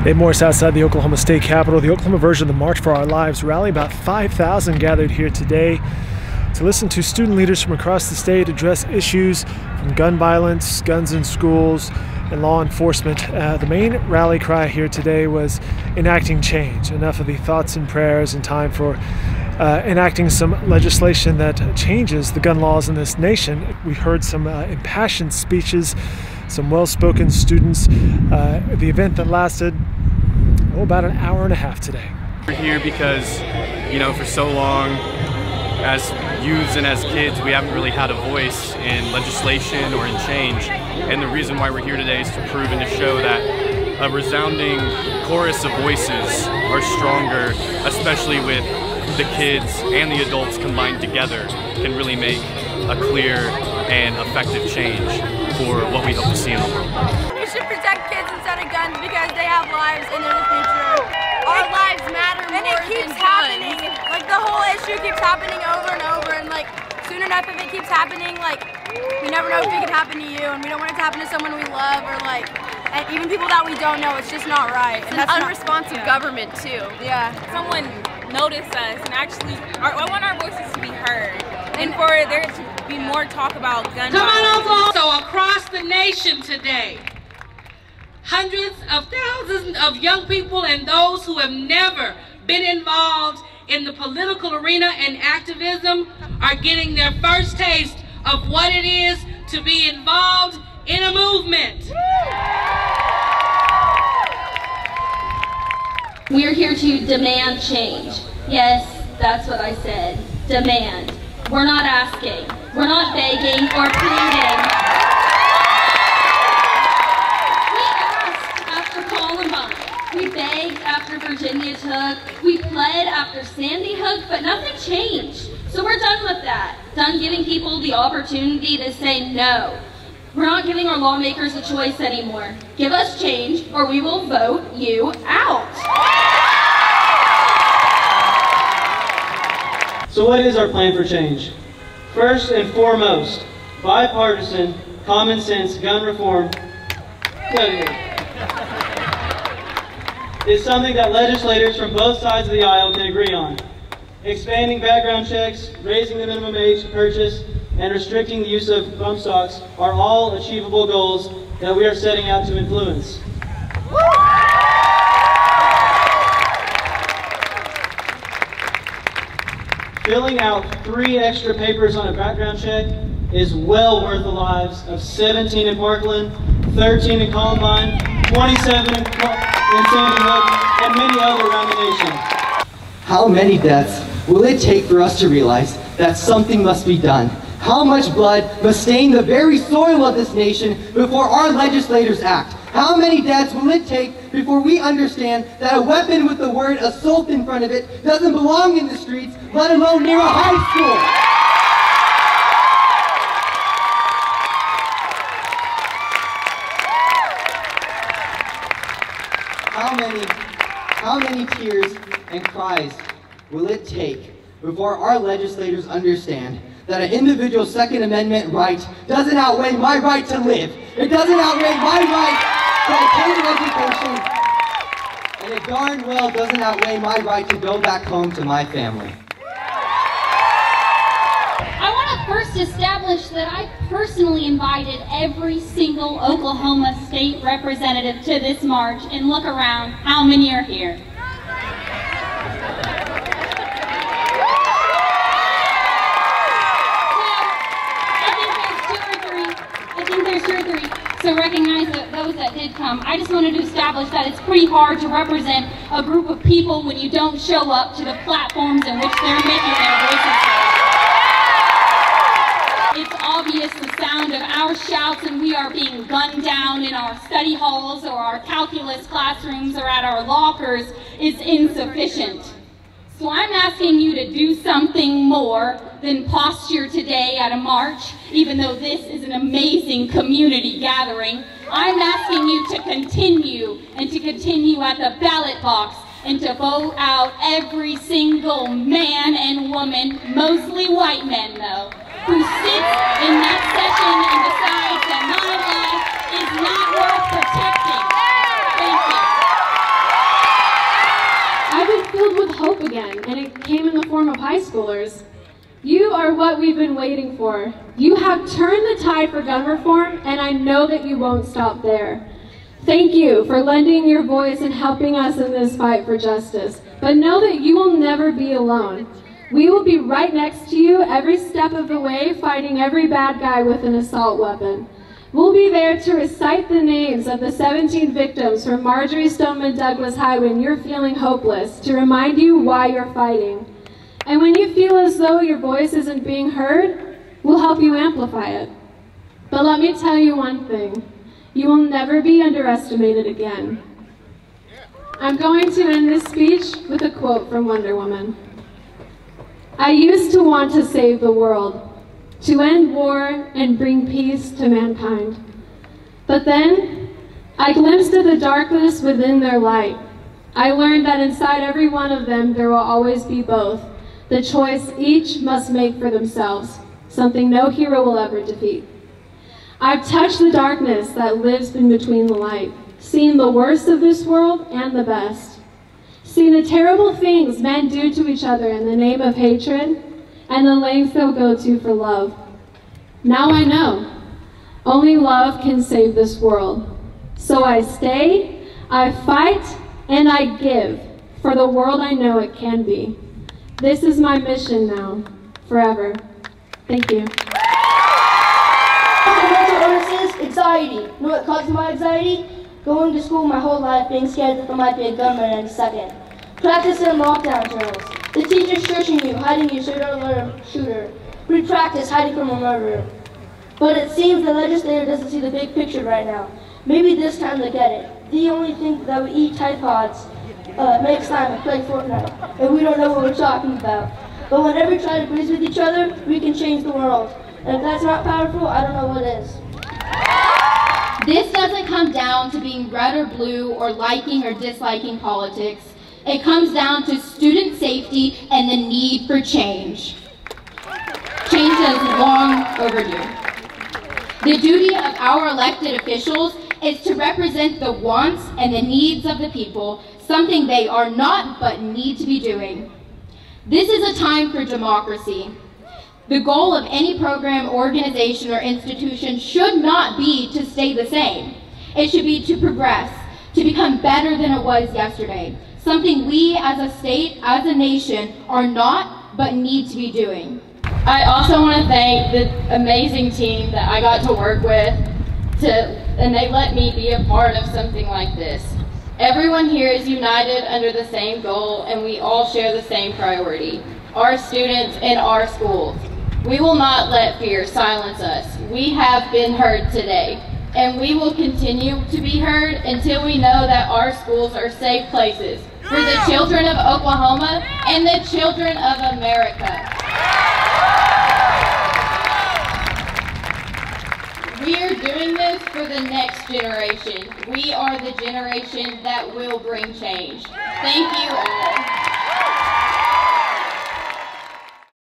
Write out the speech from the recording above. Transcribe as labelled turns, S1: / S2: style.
S1: 8 Morris outside the Oklahoma State Capitol. The Oklahoma version of the March for Our Lives rally. About 5,000 gathered here today to listen to student leaders from across the state address issues from gun violence, guns in schools, and law enforcement. The main rally cry here today was enacting change. Enough of the thoughts and prayers, and time for enacting some legislation that changes the gun laws in this nation. We heard some impassioned speeches, some well-spoken students. The event that lasted about an hour and a half today.
S2: We're here because, you know, for so long as youths and as kids, we haven't really had a voice in legislation or in change. And the reason why we're here today is to prove and to show that a resounding chorus of voices are stronger, especially with the kids and the adults combined together, can really make a clear and effective change for what we hope to see in the world.
S3: We should protect kids instead of guns because they have lives and they're the future. Our lives matter more. And it keeps happening. Like, the whole issue keeps happening over and over, and like soon enough, if it keeps happening, like, we never know if it can happen to you, and we don't want it to happen to someone we love, or like, and even people that we don't know. It's just not right.
S4: And that's unresponsive government too.
S3: Yeah.
S5: Someone notice us and actually, I want our voices to be heard, and for there to be more talk about gun violence.
S6: So across the nation today, hundreds of thousands of young people and those who have never been involved in the political arena and activism are getting their first taste of what it is to be involved in a movement.
S7: We're here to demand change. Yes, that's what I said. Demand. We're not asking. We're not begging or pleading. We asked after Columbine. We begged after Virginia took. We pled after Sandy Hook, but nothing changed. So we're done with that. Done giving people the opportunity to say no. We're not giving our lawmakers a choice anymore. Give us change or we will vote you out.
S8: So what is our plan for change? First and foremost, bipartisan, common sense gun reform is something that legislators from both sides of the aisle can agree on. Expanding background checks, raising the minimum age to purchase, and restricting the use of bump stocks are all achievable goals that we are setting out to influence. Filling out 3 extra papers on a background check is well worth the lives of 17 in Parkland, 13 in Columbine, 27 in Sandy Hook, and many others around the nation.
S9: How many deaths will it take for us to realize that something must be done? How much blood must stain the very soil of this nation before our legislators act? How many deaths will it take before we understand that a weapon with the word assault in front of it doesn't belong in the streets, let alone near a high school? How many tears and cries will it take before our legislators understand that an individual Second Amendment right doesn't outweigh my right to live? It doesn't outweigh my right to attend education, and it darn well doesn't outweigh my right to go back home to my family.
S7: I want to first establish that I personally invited every single Oklahoma State representative to this march, and look around, how many are here? So recognize that those that did come. I just wanted to establish that it's pretty hard to represent a group of people when you don't show up to the platforms in which they're making their voices heard. It's obvious the sound of our shouts and we are being gunned down in our study halls or our calculus classrooms or at our lockers is insufficient. So I'm asking you to do something more than posture today at a march, even though this is an amazing community gathering. I'm asking you to continue at the ballot box and to vote out every single man and woman, mostly white men though, who sits in that session and decides that my life is not worth protecting. Thank you.
S10: hope again, and it came in the form of high schoolers. You are what we've been waiting for. You have turned the tide for gun reform, and I know that you won't stop there. Thank you for lending your voice and helping us in this fight for justice. But know that you will never be alone. We will be right next to you every step of the way, fighting every bad guy with an assault weapon. We'll be there to recite the names of the 17 victims from Marjory Stoneman Douglas High when you're feeling hopeless, to remind you why you're fighting. And when you feel as though your voice isn't being heard, we'll help you amplify it. But let me tell you one thing. You will never be underestimated again. I'm going to end this speech with a quote from Wonder Woman. I used to want to save the world, to end war and bring peace to mankind. But then, I glimpsed at the darkness within their light. I learned that inside every one of them there will always be both, the choice each must make for themselves, something no hero will ever defeat. I've touched the darkness that lives in between the light, seen the worst of this world and the best, seen the terrible things men do to each other in the name of hatred, and the lengths they'll go to for love. Now I know, only love can save this world. So I stay, I fight, and I give for the world I know it can be. This is my mission now, forever. Thank you.
S11: Mental illnesses, anxiety. You know what causes my anxiety? Going to school my whole life being scared that there might be a gunman in a second. Practice in lockdown drills. The teacher searching you, hiding you so you don't alert a shooter. Re-practice hiding from a murderer. But it seems the legislator doesn't see the big picture right now. Maybe this time they get it. The only thing that we eat Tide Pods, make slime and play Fortnite, and we don't know what we're talking about. But whenever we try to breathe with each other, we can change the world. And if that's not powerful, I don't know what is.
S12: This doesn't come down to being red or blue or liking or disliking politics. It comes down to student safety and the need for change. Change that is long overdue. The duty of our elected officials is to represent the wants and the needs of the people, something they are not but need to be doing. This is a time for democracy. The goal of any program, organization, or institution should not be to stay the same. It should be to progress, to become better than it was yesterday, something we as a state, as a nation, are not but need to be doing.
S13: I also want to thank the amazing team that I got to work with, and they let me be a part of something like this. Everyone here is united under the same goal, and we all share the same priority, our students and our schools. We will not let fear silence us. We have been heard today, and we will continue to be heard until we know that our schools are safe places for the children of Oklahoma and the children of America. We are doing this for the next generation. We are the generation that will bring change. Thank you all.